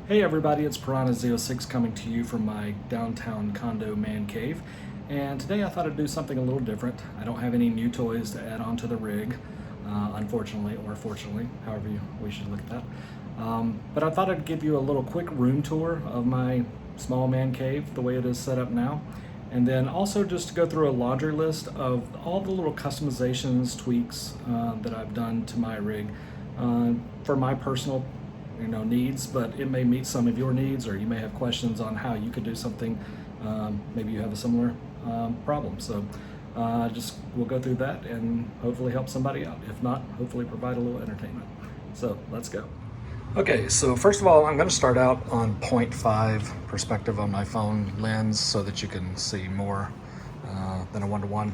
Hey everybody, it's Piranha06 coming to you from my downtown condo man cave. And today I thought I'd do something a little different. I don't have any new toys to add onto the rig, unfortunately, or fortunately, however we should look at that. But I thought I'd give you a little quick room tour of my small man cave, the way it is set up now. And then also just to go through a laundry list of all the little customizations, tweaks that I've done to my rig for my personal needs, but it may meet some of your needs, or you may have questions on how you could do something. Maybe you have a similar problem. So just we'll go through that and hopefully help somebody out. If not, hopefully provide a little entertainment. So let's go. Okay, so first of all, I'm going to start out on 0.5 perspective on my phone lens so that you can see more than a one-to-one.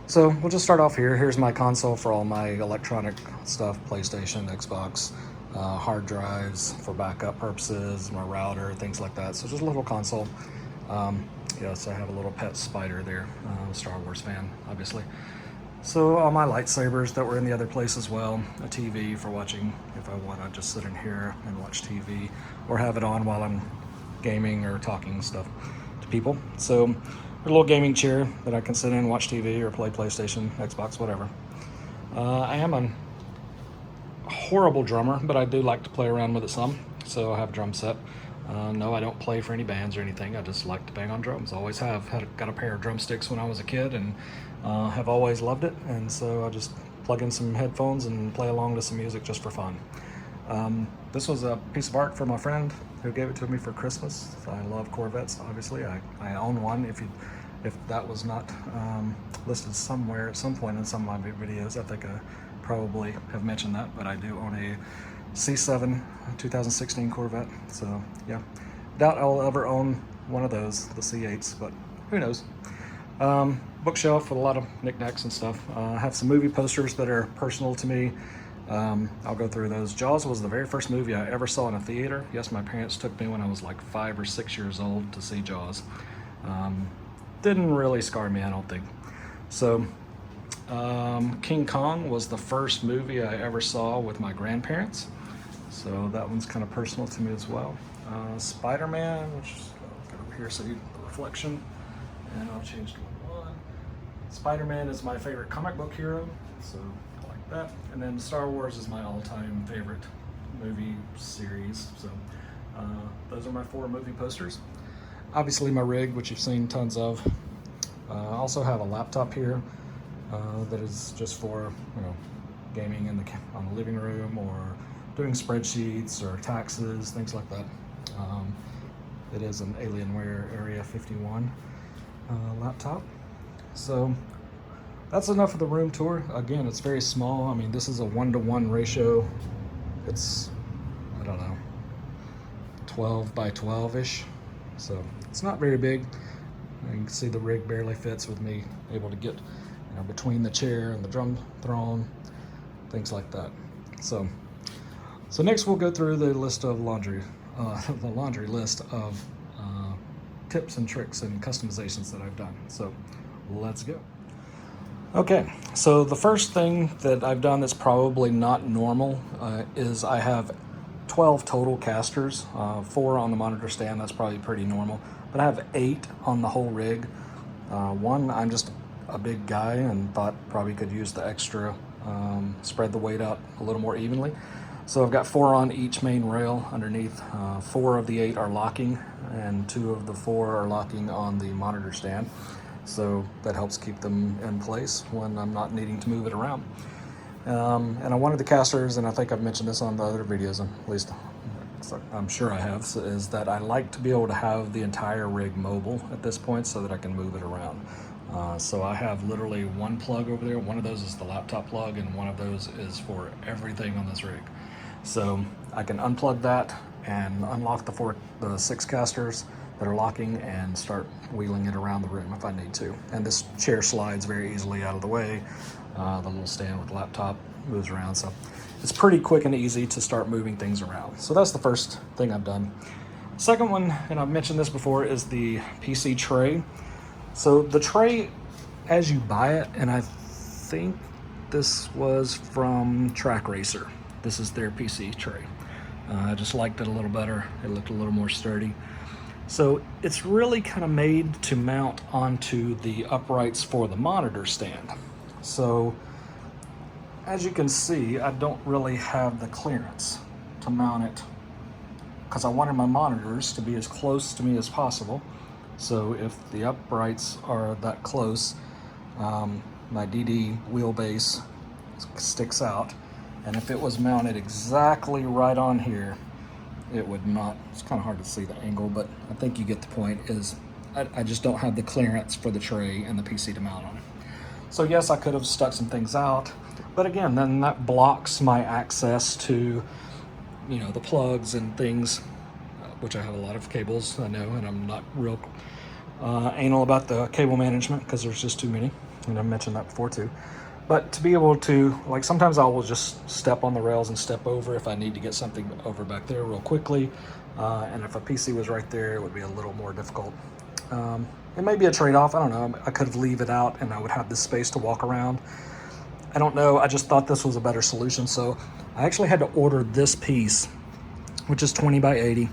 So we'll just start off here. Here's my console for all my electronic stuff, PlayStation, Xbox, hard drives for backup purposes, my router, things like that. So just a little console. Yes, I have a little pet spider there, Star Wars fan, obviously. So all my lightsabers that were in the other place as well, a TV for watching if I want to just sit in here and watch TV, or have it on while I'm gaming or talking stuff to people. So a little gaming chair that I can sit in, watch TV, or play PlayStation, Xbox, whatever. I am a horrible drummer, but I do like to play around with it some, so I have a drum set. No, I don't play for any bands or anything. I just like to bang on drums. Always have. Got a pair of drumsticks when I was a kid, and have always loved it. And so I just plug in some headphones and play along to some music just for fun. This was a piece of art from a friend who gave it to me for Christmas. I love Corvettes, obviously. I own one. If that was not listed somewhere at some point in some of my videos, I think I probably have mentioned that, but I do own a C7 2016 Corvette. So yeah, doubt I'll ever own one of those, the C8s, but who knows. Bookshelf with a lot of knickknacks and stuff. I have some movie posters that are personal to me. I'll go through those. Jaws was the very first movie I ever saw in a theater. Yes, my parents took me when I was like 5 or 6 years old to see Jaws. Didn't really scar me, I don't think. So King Kong was the first movie I ever saw with my grandparents. So that one's kind of personal to me as well. Spider-Man, which is get over here so you the reflection, and I'll change to one. Spider-Man is my favorite comic book hero, so I like that. And then Star Wars is my all-time favorite movie series. So those are my 4 movie posters. Obviously my rig, which you've seen tons of. I also have a laptop here that is just for gaming on the living room, or doing spreadsheets or taxes, things like that. It is an Alienware Area 51 laptop. So that's enough of the room tour. Again, it's very small. I mean, this is a 1-to-1 ratio. It's, I don't know, 12 by 12-ish. So it's not very big. You can see the rig barely fits with me able to get between the chair and the drum throne, things like that. So next we'll go through the list of laundry list of tips and tricks and customizations that I've done. So let's go. Okay, so the first thing that I've done that's probably not normal is I have 12 total casters, 4 on the monitor stand. That's probably pretty normal, but I have 8 on the whole rig. One, I'm just a big guy and thought probably could use the extra, spread the weight out a little more evenly. So I've got 4 on each main rail underneath. 4 of the 8 are locking, and 2 of the 4 are locking on the monitor stand. So that helps keep them in place when I'm not needing to move it around. And I wanted the casters, and I think I've mentioned this on the other videos, at least I'm sure I have, is that I like to be able to have the entire rig mobile at this point so that I can move it around. So I have literally 1 plug over there. One of those is the laptop plug, and one of those is for everything on this rig. So I can unplug that and unlock the 6 casters that are locking and start wheeling it around the room if I need to. And this chair slides very easily out of the way. The little stand with the laptop moves around. So it's pretty quick and easy to start moving things around. So that's the first thing I've done. Second one, and I've mentioned this before, is the PC tray. So the tray, as you buy it, and I think this was from TrakRacer. This is their PC tray. I just liked it a little better. It looked a little more sturdy. So it's really kind of made to mount onto the uprights for the monitor stand. So as you can see, I don't really have the clearance to mount it because I wanted my monitors to be as close to me as possible. So if the uprights are that close, my DD wheelbase sticks out. And if it was mounted exactly right on here, it would not. It's kind of hard to see the angle, but I think you get the point. Is I just don't have the clearance for the tray and the PC to mount on it. So yes, I could have stuck some things out, but again, then that blocks my access to, you know, the plugs and things, which I have a lot of cables, I know, and I'm not real anal about the cable management because there's just too many, and I've mentioned that before too. But to be able to, like, sometimes I will just step on the rails and step over if I need to get something over back there real quickly. And if a PC was right there, it would be a little more difficult. It may be a trade-off, I don't know. I could leave it out and I would have this space to walk around. I don't know, I just thought this was a better solution. So I actually had to order this piece, which is 20 by 80,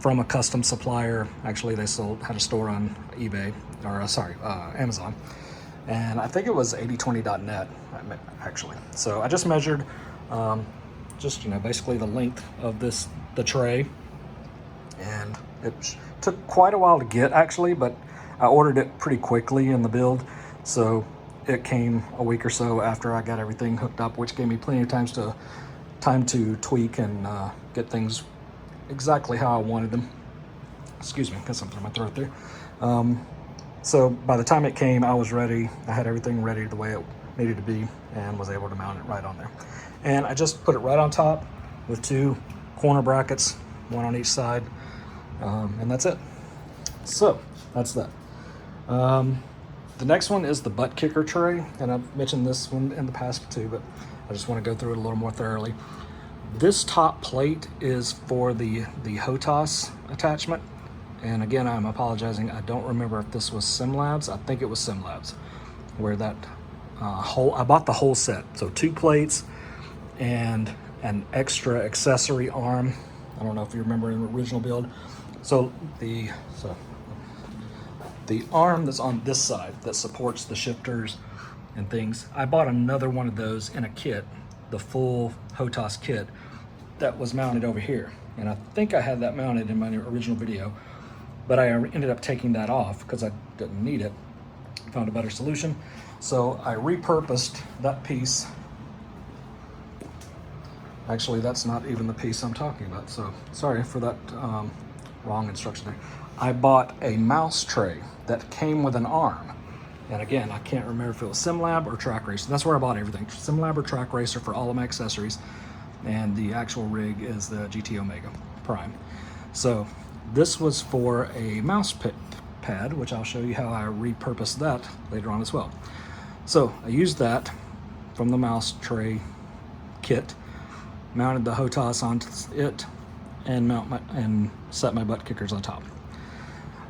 from a custom supplier. Actually, they had a store on eBay, or Amazon. And I think it was 8020.net actually. So I just measured just, you know, basically the length of the tray, and it took quite a while to get actually, but I ordered it pretty quickly in the build, so it came a week or so after I got everything hooked up, which gave me plenty of time to tweak and get things exactly how I wanted them. Excuse me, got something in my throat there. So by the time it came, I was ready. I had everything ready the way it needed to be and was able to mount it right on there. And I just put it right on top with 2 corner brackets, 1 on each side, and that's it. So that's that. The next one is the Buttkicker tray, and I've mentioned this one in the past too, but I just want to go through it a little more thoroughly. This top plate is for the HOTAS attachment. And again, I'm apologizing. I don't remember if this was SimLabs. I think it was SimLabs, where that I bought the whole set. So 2 plates and an extra accessory arm. I don't know if you remember in the original build. So the arm that's on this side that supports the shifters and things, I bought another one of those in a kit, the full HOTAS kit that was mounted over here. And I think I had that mounted in my original video, but I ended up taking that off because I didn't need it. Found a better solution. So I repurposed that piece. Actually, that's not even the piece I'm talking about. So sorry for that wrong instruction there. I bought a mouse tray that came with an arm. And again, I can't remember if it was SimLab or TrakRacer. That's where I bought everything. SimLab or TrakRacer for all of my accessories. And the actual rig is the GT Omega Prime. So this was for a mouse pad, which I'll show you how I repurposed that later on as well. So I used that from the mouse tray kit, mounted the HOTAS onto it, and set my butt kickers on top.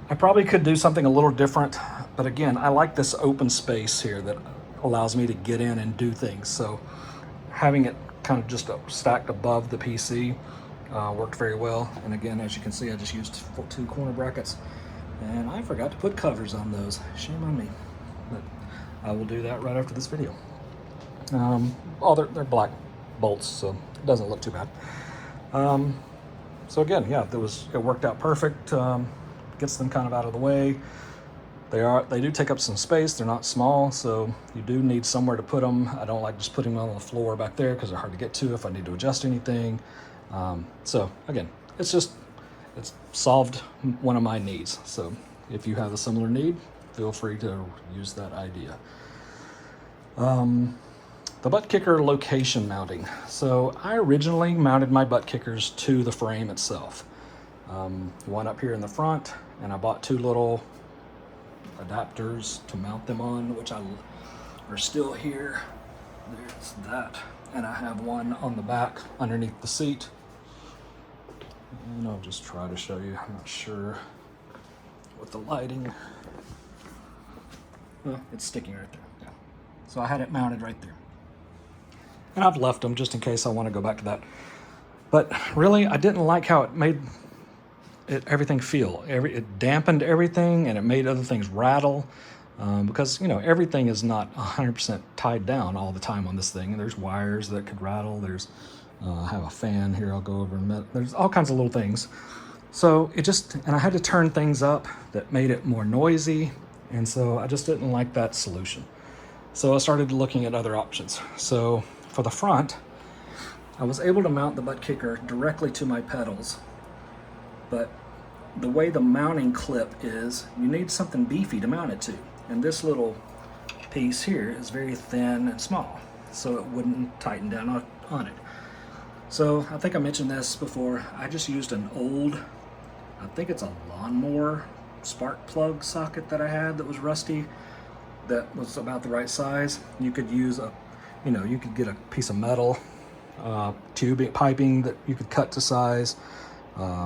I probably could do something a little different, but again, I like this open space here that allows me to get in and do things. So having it kind of just stacked above the PC worked very well. And again, as you can see, I just used 2 corner brackets, and I forgot to put covers on those. Shame on me, but I will do that right after this video. They're black bolts, so it doesn't look too bad. So again, yeah, it worked out perfect. Gets them kind of out of the way. They do take up some space. They're not small, so you do need somewhere to put them. I don't like just putting them on the floor back there because they're hard to get to if I need to adjust anything. So again, it's solved one of my needs. So if you have a similar need, feel free to use that idea. The butt kicker location mounting. So I originally mounted my butt kickers to the frame itself. One up here in the front, and I bought 2 little adapters to mount them on, which are still here. There's that. And I have one on the back underneath the seat. And I'll just try to show you. I'm not sure with the lighting. Well, it's sticking right there. Yeah. So I had it mounted right there. And I've left them just in case I want to go back to that. But really, I didn't like how it made everything feel. It dampened everything, and it made other things rattle. Because, you know, everything is not 100% tied down all the time on this thing. There's wires that could rattle. There's, I have a fan here I'll go over in a minute. There's all kinds of little things. So and I had to turn things up that made it more noisy. And so I just didn't like that solution. So I started looking at other options. So for the front, I was able to mount the Buttkicker directly to my pedals. But the way the mounting clip is, you need something beefy to mount it to. And this little piece here is very thin and small, so it wouldn't tighten down on it. So I think I mentioned this before. I just used an old, I think it's a lawnmower spark plug socket that I had that was rusty, that was about the right size. You could use you could get a piece of metal, tubing, piping that you could cut to size,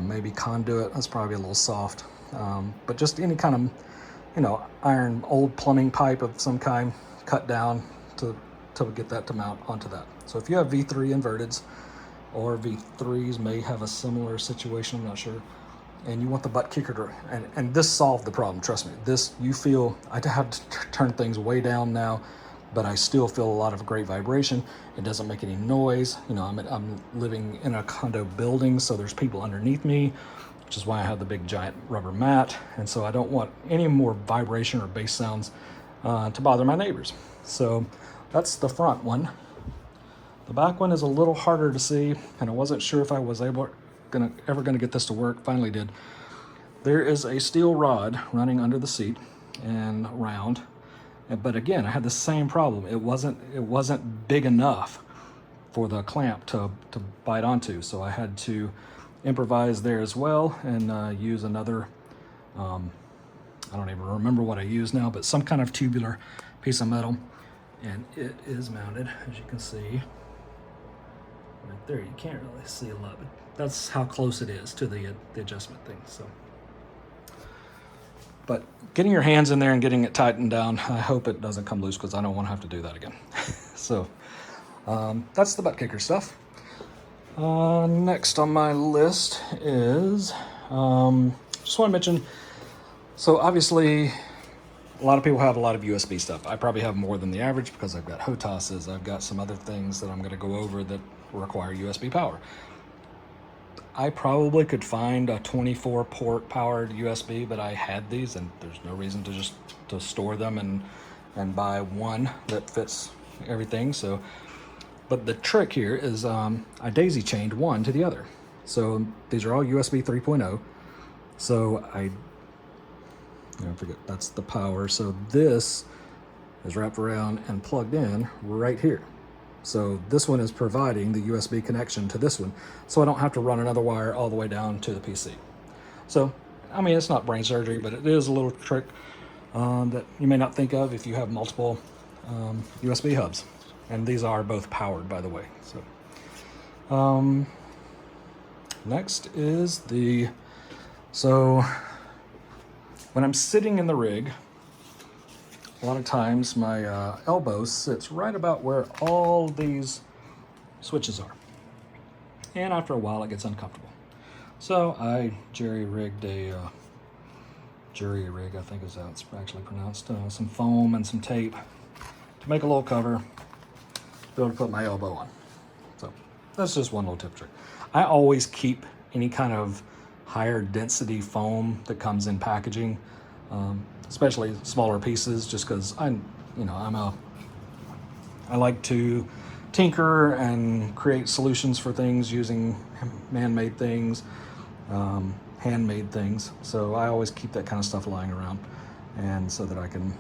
maybe conduit. That's probably a little soft, but just any kind of iron, old plumbing pipe of some kind, cut down to get that to mount onto that. So if you have V3 inverteds, or V3s may have a similar situation, I'm not sure, and you want the Buttkicker to, and this solved the problem, trust me. You feel, I have to turn things way down now, but I still feel a lot of great vibration. It doesn't make any noise. I'm living in a condo building, so there's people underneath me, which is why I have the big giant rubber mat. And so I don't want any more vibration or bass sounds to bother my neighbors. So that's the front one. The back one is a little harder to see, and I wasn't sure if I was ever gonna get this to work. Finally did. There is a steel rod running under the seat and round, but again, I had the same problem. It wasn't big enough for the clamp to bite onto, so I had to improvise there as well and use another, I don't even remember what I used now, but some kind of tubular piece of metal, and it is mounted, as you can see right there. You can't really see a lot, but that's how close it is to the adjustment thing. So, but getting your hands in there and getting it tightened down, I hope it doesn't come loose, because I don't want to have to do that again. So that's the Buttkicker stuff. Next on my list is, just want to mention, so obviously a lot of people have a lot of USB stuff. I probably have more than the average because I've got HOTASes, I've got some other things that I'm going to go over that require USB power. I probably could find a 24 port powered USB, but I had these, and there's no reason to store them and buy one that fits everything. So, but the trick here is I daisy chained one to the other. So these are all USB 3.0. So I forget, that's the power. So this is wrapped around and plugged in right here. So this one is providing the USB connection to this one, so I don't have to run another wire all the way down to the PC. So, I mean, it's not brain surgery, but it is a little trick that you may not think of if you have multiple USB hubs. And these are both powered, by the way. So, next is so when I'm sitting in the rig, a lot of times my elbow sits right about where all these switches are. And after a while it gets uncomfortable. So I jury-rigged I think is how it's actually pronounced, some foam and some tape to make a little cover to be able to put my elbow on. So that's just one little tip trick. I always keep any kind of higher density foam that comes in packaging, especially smaller pieces, just because I like to tinker and create solutions for things using man-made things, handmade things. So I always keep that kind of stuff lying around, and so that I can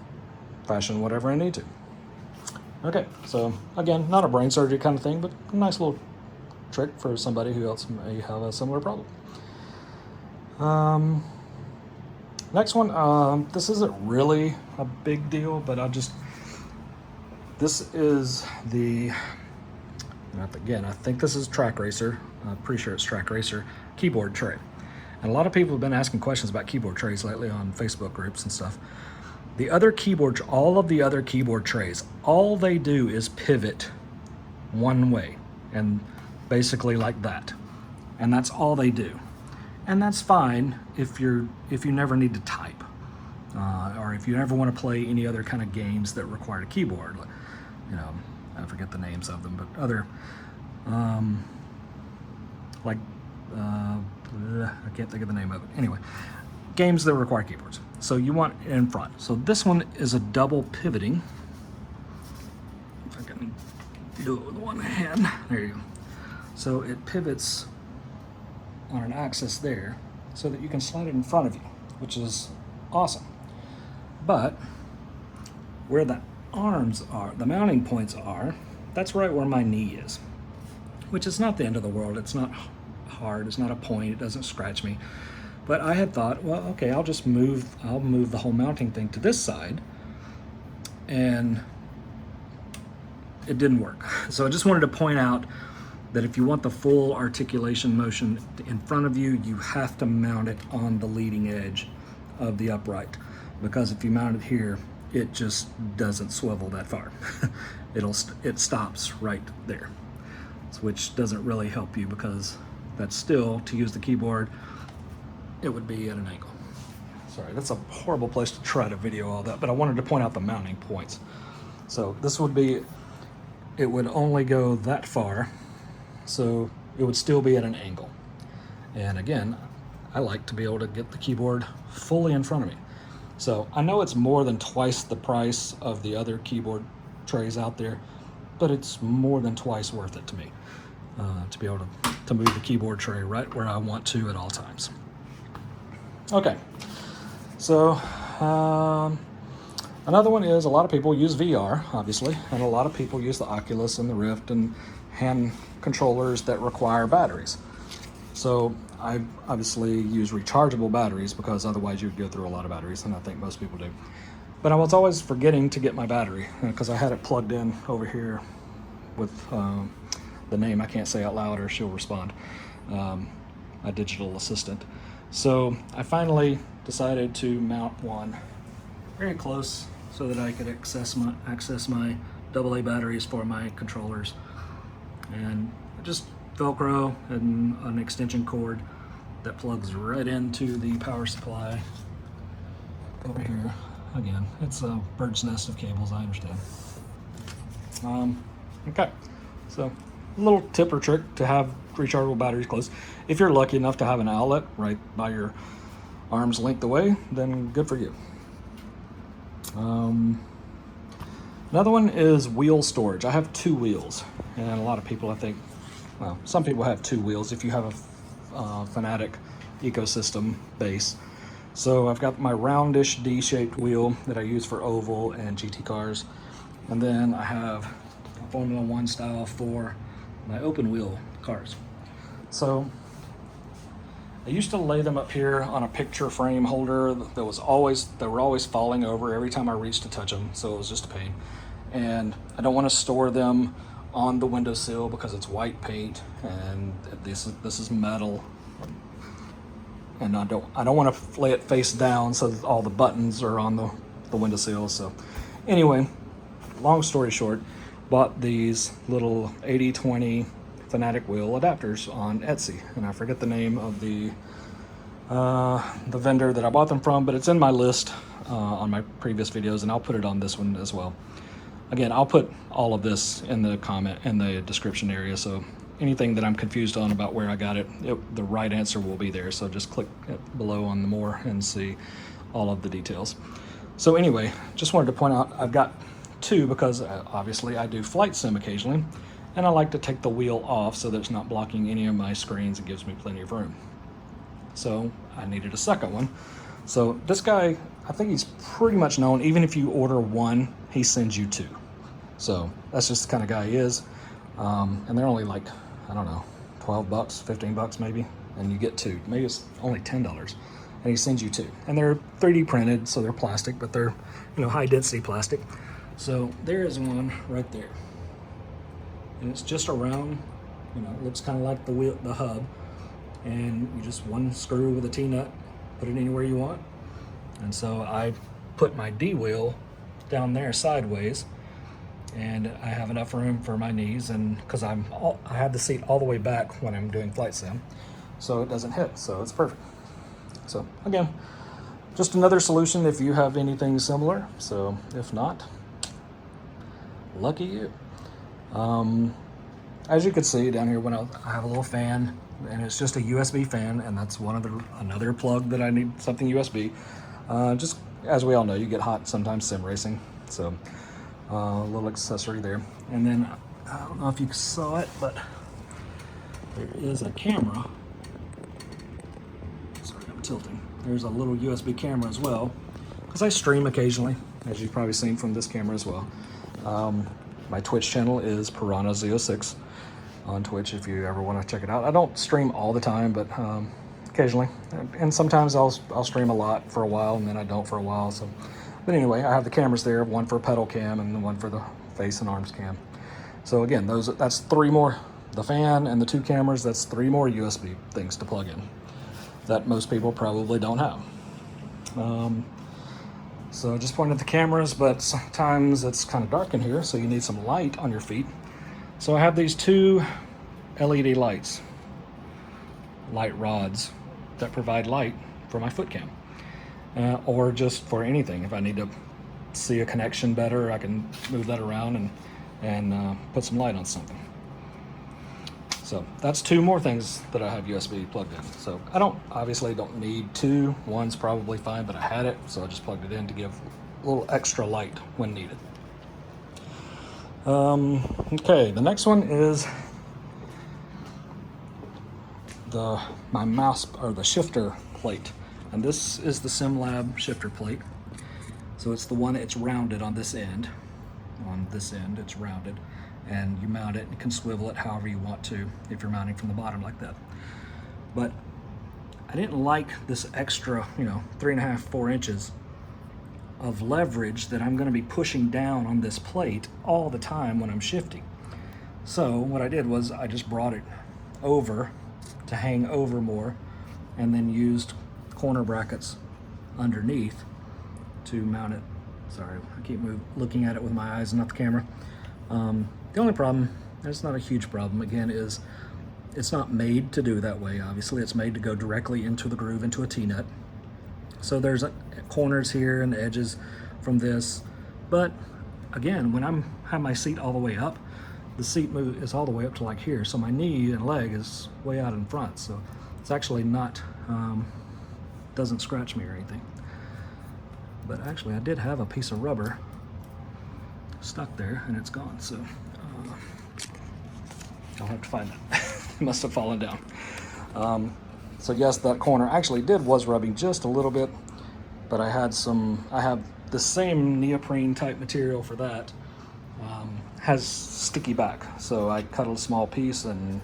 fashion whatever I need to. Okay, so again, not a brain surgery kind of thing, but a nice little trick for somebody who else may have a similar problem. Next one, this isn't really a big deal, but this is again, I think this is TrakRacer, I'm pretty sure it's TrakRacer keyboard tray. And a lot of people have been asking questions about keyboard trays lately on Facebook groups and stuff. All of the other keyboard trays, all they do is pivot one way, and basically like that. and that's all they do. And that's fine if you never need to type, or if you ever want to play any other kind of games that require a keyboard. You know, I forget the names of them, but other I can't think of the name of it. Anyway, games that require keyboards. So you want it in front. So this one is a double pivoting. If I can do it with one hand. There you go. So it pivots on an axis there so that you can slide it in front of you, which is awesome. But where the arms are, the mounting points are, that's right where my knee is, which is not the end of the world. It's not hard, it's not a point, it doesn't scratch me. But I had thought, well, okay, I'll move the whole mounting thing to this side, and it didn't work. So I just wanted to point out that if you want the full articulation motion in front of you, you have to mount it on the leading edge of the upright, because if you mount it here, it just doesn't swivel that far. It stops right there, which doesn't really help you, because that's still, to use the keyboard, it would be at an angle. Sorry, that's a horrible place to try to video all that, but I wanted to point out the mounting points. So this would be, it would only go that far, so it would still be at an angle. And again, I like to be able to get the keyboard fully in front of me. So I know it's more than twice the price of the other keyboard trays out there, but it's more than twice worth it to me, to be able to move the keyboard tray right where I want to at all times. Okay, so another one is, a lot of people use VR, obviously, and a lot of people use the Oculus and the Rift and hand controllers that require batteries. So I obviously use rechargeable batteries, because otherwise you'd go through a lot of batteries, and I think most people do. But I was always forgetting to get my battery, because I had it plugged in over here with the name I can't say out loud or she'll respond, my digital assistant. So I finally decided to mount one very close so that I could access my AA batteries for my controllers. And just Velcro and an extension cord that plugs right into the power supply over here. Again, it's a bird's nest of cables, I understand. Okay, so a little tip or trick to have rechargeable batteries close. If you're lucky enough to have an outlet right by your arm's length away, then good for you. Another one is wheel storage. I have 2 wheels, and a lot of people, I think, well, some people have 2 wheels if you have a Fanatic ecosystem base. So I've got my roundish D-shaped wheel that I use for oval and GT cars, and then I have a Formula 1 style for my open wheel cars. So I used to lay them up here on a picture frame holder that they were always falling over every time I reached to touch them, so it was just a pain. And I don't want to store them on the windowsill because it's white paint, and this is metal, and I don't want to lay it face down so that all the buttons are on the windowsill. So anyway, long story short, bought these little 80/20 Fanatic wheel adapters on Etsy, and I forget the name of the vendor that I bought them from, but it's in my list on my previous videos, and I'll put it on this one as well. Again, I'll put all of this in the description area, so anything that I'm confused on about where I got it, the right answer will be there. So just click below on the more and see all of the details. So anyway, just wanted to point out I've got 2 because obviously I do flight sim occasionally, and I like to take the wheel off so that it's not blocking any of my screens. It gives me plenty of room. So I needed a second one. So this guy, I think he's pretty much known. Even if you order 1, he sends you 2. So that's just the kind of guy he is. And they're only like, I don't know, 12 bucks, 15 bucks maybe, and you get 2. Maybe it's only $10, and he sends you 2. And they're 3D printed, so they're plastic, but they're, high density plastic. So there is one right there. And it's just around, it looks kind of like the hub, and you just one screw with a T-nut, put it anywhere you want. And so I put my D wheel down there sideways, and I have enough room for my knees, and because I have the seat all the way back when I'm doing flight sim, so it doesn't hit, so it's perfect. So again, just another solution if you have anything similar. So if not, lucky you. As you can see down here, when I have a little fan, and it's just a USB fan, and that's another plug that I need, something USB. Just as we all know, you get hot sometimes sim racing, so a little accessory there. And then I don't know if you saw it, but there is a camera. Sorry, I'm tilting. There's a little USB camera as well, because I stream occasionally, as you've probably seen from this camera as well. My Twitch channel is Piranha06 on Twitch if you ever want to check it out. I don't stream all the time, but occasionally, and sometimes I'll stream a lot for a while, and then I don't for a while. So, but anyway, I have the cameras there, one for pedal cam and one for the face and arms cam. So again, that's 3 more. The fan and the 2 cameras, that's 3 more USB things to plug in that most people probably don't have. So I just pointed at the cameras, but sometimes it's kind of dark in here, so you need some light on your feet. So I have these 2 LED lights, light rods that provide light for my foot cam, or just for anything. If I need to see a connection better, I can move that around and put some light on something. So that's 2 more things that I have USB plugged in. So I obviously don't need 2. One's probably fine, but I had it, so I just plugged it in to give a little extra light when needed. Okay, the next one is my mouse, or the shifter plate. And this is the SimLab shifter plate. So it's the one, it's rounded on this end. On this end, it's rounded. And you mount it, you can swivel it however you want to if you're mounting from the bottom like that. But I didn't like this extra, 3.5, 4 inches of leverage that I'm going to be pushing down on this plate all the time when I'm shifting. So what I did was I just brought it over to hang over more, and then used corner brackets underneath to mount it. Sorry, I keep looking at it with my eyes and not the camera. The only problem, and it's not a huge problem, again, is it's not made to do that way. Obviously, it's made to go directly into the groove, into a T-nut. So there's corners here and edges from this. But again, when I have my seat all the way up, the seat is all the way up to like here. So my knee and leg is way out in front. So it's actually not, doesn't scratch me or anything. But actually, I did have a piece of rubber stuck there, and it's gone. So I'll have to find that. It must have fallen down. So yes, that corner actually was rubbing just a little bit, but I have the same neoprene type material for that. Has sticky back, so I cut a small piece and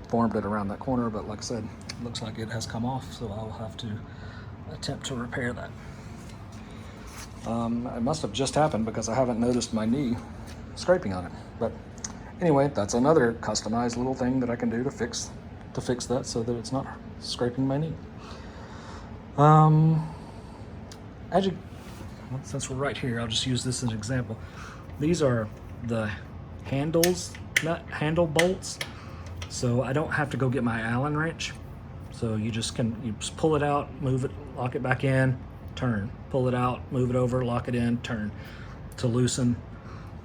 formed it around that corner, but like I said, it looks like it has come off, so I'll have to attempt to repair that. It must have just happened because I haven't noticed my knee scraping on it. But anyway, that's another customized little thing that I can do to fix that so that it's not scraping my knee. Since we're right here, I'll just use this as an example. These are the handle bolts, so I don't have to go get my Allen wrench. So you just pull it out, move it, lock it back in, turn, pull it out, move it over, lock it in, turn to loosen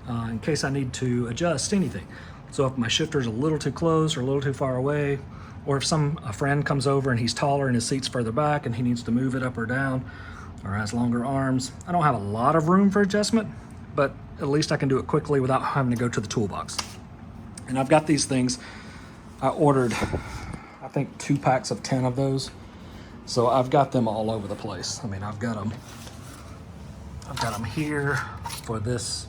in case I need to adjust anything. So if my shifter's a little too close or a little too far away, or if a friend comes over and he's taller and his seat's further back and he needs to move it up or down, or has longer arms, I don't have a lot of room for adjustment, but at least I can do it quickly without having to go to the toolbox. And I've got these things. I ordered, I think, 2 packs of 10 of those. So I've got them all over the place. I mean, I've got them here for this,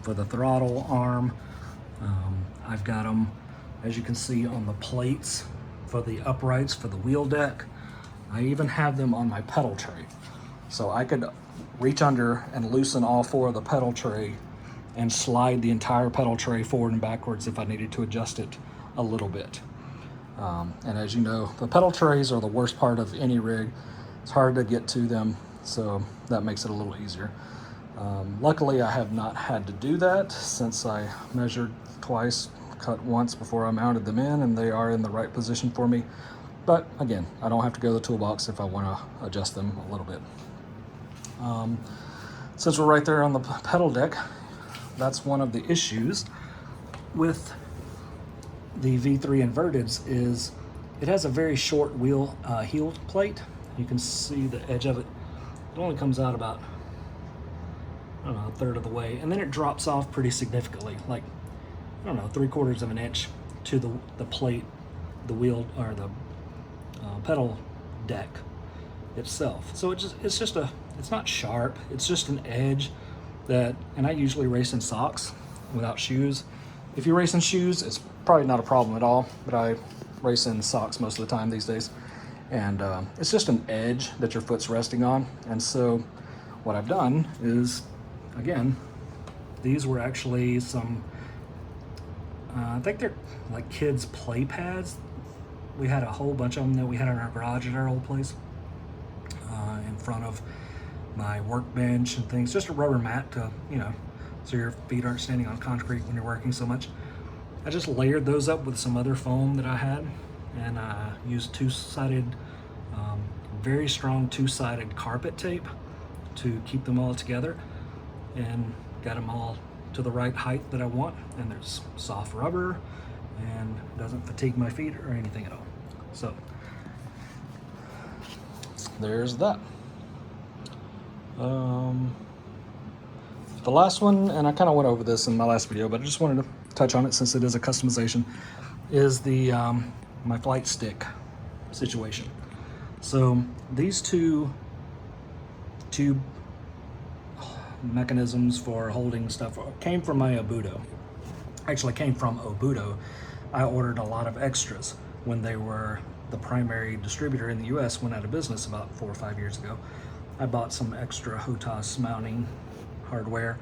for the throttle arm. I've got them, as you can see, on the plates for the uprights, for the wheel deck. I even have them on my pedal tray. So I could reach under and loosen all 4 of the pedal tray and slide the entire pedal tray forward and backwards if I needed to adjust it a little bit. And as you know, the pedal trays are the worst part of any rig. It's hard to get to them, so that makes it a little easier. Luckily, I have not had to do that since I measured twice, cut once before I mounted them in, and they are in the right position for me. But again, I don't have to go to the toolbox if I want to adjust them a little bit. Since we're right there on the pedal deck, that's one of the issues with the V3 inverteds is it has a very short wheel heel plate. You can see the edge of it. It only comes out about, I don't know, a third of the way, and then it drops off pretty significantly, like, I don't know, 3/4 of an inch to the plate, the wheel, or the pedal deck itself. So it's not sharp, it's just an edge that, and I usually race in socks without shoes. If you race in shoes, it's probably not a problem at all, but I race in socks most of the time these days. And it's just an edge that your foot's resting on. And so what I've done is, again, these were actually some, I think they're like kids' play pads. We had a whole bunch of them that we had in our garage at our old place, in front of my workbench and things. Just a rubber mat to, you know, so your feet aren't standing on concrete when you're working so much. I just layered those up with some other foam that I had, and I used very strong two-sided carpet tape to keep them all together, and got them all to the right height that I want. And there's soft rubber and doesn't fatigue my feet or anything at all. So there's that. The last one, and I kind of went over this in my last video, but I just wanted to touch on it since it is a customization, is the my flight stick situation. So these two tube mechanisms for holding stuff came from my Obudo. Actually came from Obudo. I ordered a lot of extras when they were the primary distributor in the US, went out of business about 4 or 5 years ago. I bought some extra HOTAS mounting hardware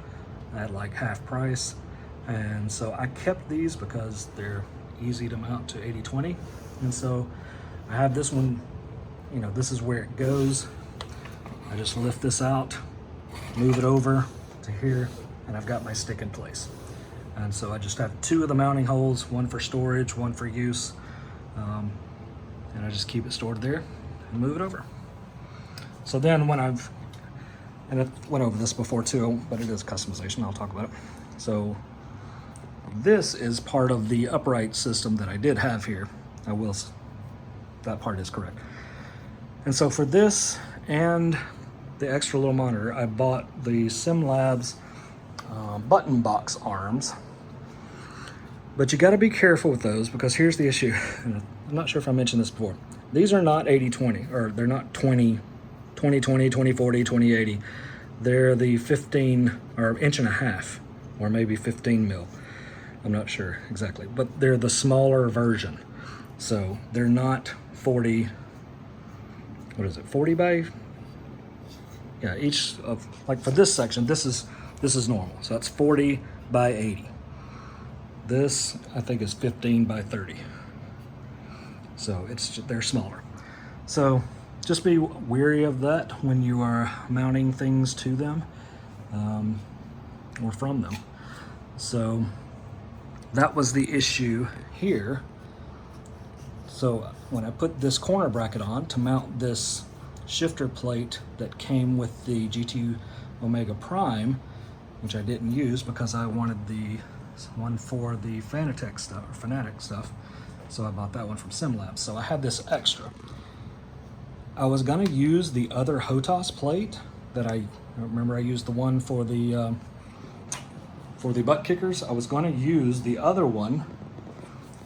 at like half price, and so I kept these because they're easy to mount to 80/20. And so I have this one, you know, this is where it goes. I just lift this out, move it over to here, and I've got my stick in place. And so I just have 2 of the mounting holes, one for storage, one for use, and I just keep it stored there and move it over. So then when I went over this before too, but it is customization, I'll talk about it. So this is part of the upright system that I did have here. That part is correct. And so for this and the extra little monitor, I bought the SimLabs button box arms. But you gotta be careful with those, because here's the issue. I'm not sure if I mentioned this before. These are not 80/20, or they're not 20/20, 20/40, 20/80. They're the 15 or inch and a half, or maybe 15 mil. I'm not sure exactly, but they're the smaller version. So they're not 40, what is it, 40 by, yeah, each of, like for this section, this is normal. So that's 40 by 80. This, I think, is 15 by 30. So they're smaller. So just be wary of that when you are mounting things to them, or from them. So that was the issue here. So when I put this corner bracket on to mount this shifter plate that came with the GT Omega Prime, which I didn't use because I wanted the one for the Fanatic stuff, so I bought that one from SimLabs. So I had this extra. I was gonna use the other HOTAS plate that I remember I used the one for the butt kickers. I was gonna use the other one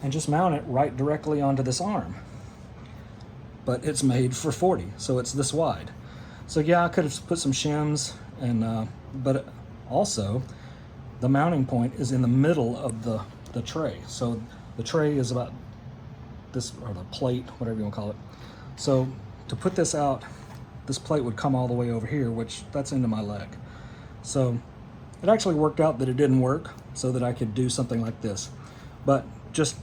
and just mount it right directly onto this arm. But it's made for 40, so it's this wide. So yeah, I could have put some shims, and but also the mounting point is in the middle of the tray. So the tray is about this, or the plate, whatever you want to call it. So to put this out, this plate would come all the way over here, which that's into my leg. So it actually worked out that it didn't work, so that I could do something like this. But just,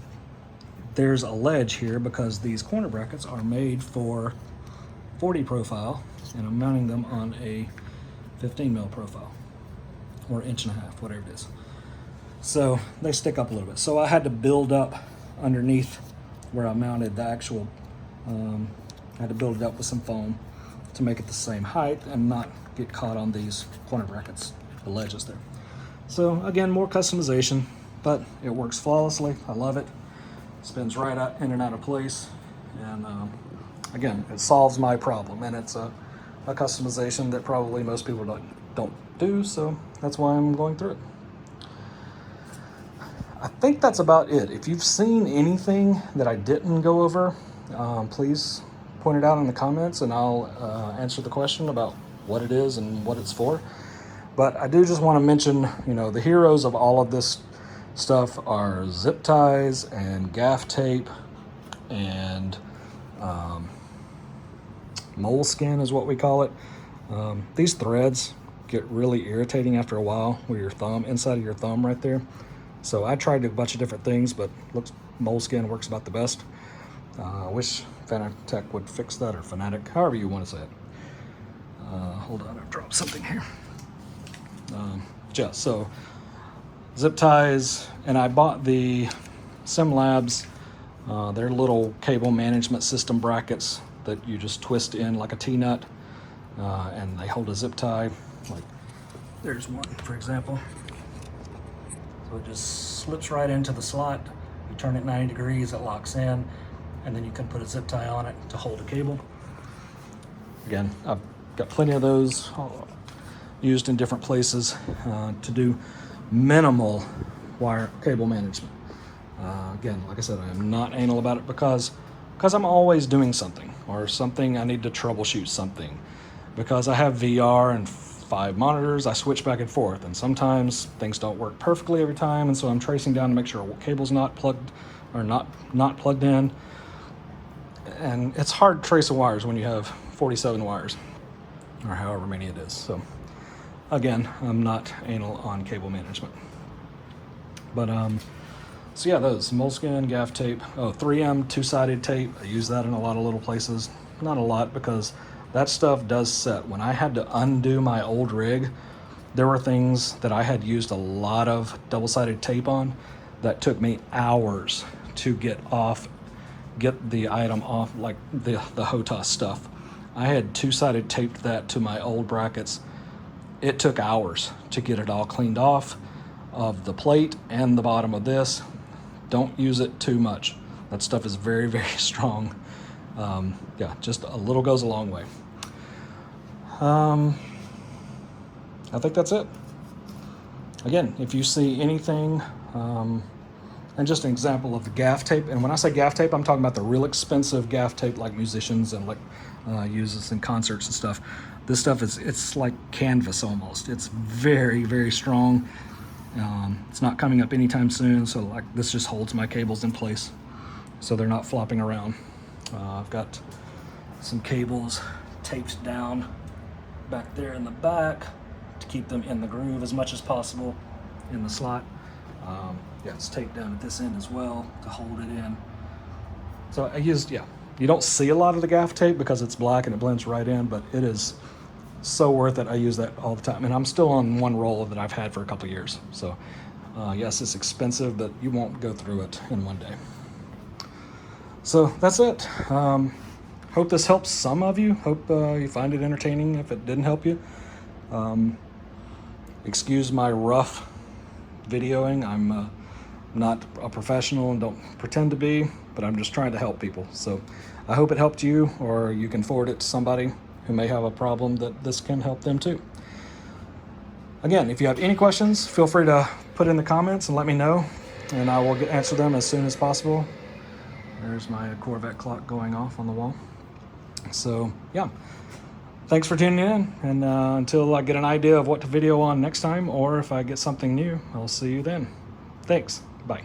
there's a ledge here because these corner brackets are made for 40 profile, and I'm mounting them on a 15 mil profile, or inch and a half, whatever it is. So they stick up a little bit. So I had to build up underneath where I mounted the actual, I had to build it up with some foam to make it the same height and not get caught on these corner brackets, the ledges there. So again, more customization, but it works flawlessly. I love it. Spins right out in and out of place. And again, it solves my problem, and it's a customization that probably most people don't do, so that's why I'm going through it. I think that's about it. If you've seen anything that I didn't go over, please point it out in the comments, and I'll answer the question about what it is and what it's for. But I do just want to mention, you know, the heroes of all of this stuff are zip ties and gaff tape and moleskin is what we call it. These threads get really irritating after a while with your thumb, inside of your thumb right there. So I tried a bunch of different things, but looks moleskin works about the best. I wish Fanatec would fix that, or Fanatic, however you want to say it. Hold on, I've dropped something here. Yeah, so zip ties, and I bought the SimLabs, their little cable management system brackets that you just twist in like a T-nut, and they hold a zip tie. Like, there's one, for example. So it just slips right into the slot. You turn it 90 degrees, it locks in, and then you can put a zip tie on it to hold a cable. Again, I've got plenty of those used in different places to do minimal wire cable management. Again, like I said, I am not anal about it because I'm always doing something, or something I need to troubleshoot something. Because I have VR and 5 monitors, I switch back and forth, and sometimes things don't work perfectly every time, and so I'm tracing down to make sure a cable's not plugged or not plugged in. And it's hard to trace the wires when you have 47 wires, or however many it is. So again, I'm not anal on cable management. But so yeah, those moleskin, gaff tape, 3M two-sided tape. I use that in a lot of little places. Not a lot, because that stuff does set. When I had to undo my old rig, there were things that I had used a lot of double-sided tape on that took me hours to get the item off, like the HOTAS stuff. I had two-sided taped that to my old brackets. It took hours to get it all cleaned off of the plate and the bottom of this. Don't use it too much. That stuff is very, very strong. Yeah, just a little goes a long way. I think that's it. Again, if you see anything, and just an example of the gaff tape, and when I say gaff tape, I'm talking about the real expensive gaff tape like musicians and like uses in concerts and stuff. This stuff it's like canvas almost. It's very, very strong. It's not coming up anytime soon, so like this just holds my cables in place so they're not flopping around. I've got some cables taped down back there in the back to keep them in the groove as much as possible in the slot. Yeah, it's taped down at this end as well to hold it in. So I used, yeah, you don't see a lot of the gaff tape because it's black and it blends right in, but it is so worth it. I use that all the time, and I'm still on one roll that I've had for a couple years. So yes, it's expensive, but you won't go through it in one day. So that's it. Hope this helps some of you. Hope you find it entertaining if it didn't help you. Excuse my rough videoing. I'm not a professional and don't pretend to be, but I'm just trying to help people. So I hope it helped you, or you can forward it to somebody who may have a problem that this can help them too. Again, if you have any questions, feel free to put in the comments and let me know, and I will answer them as soon as possible. There's my Corvette clock going off on the wall. So yeah, thanks for tuning in, and until I get an idea of what to video on next time, or if I get something new, I'll see you then. Thanks, bye.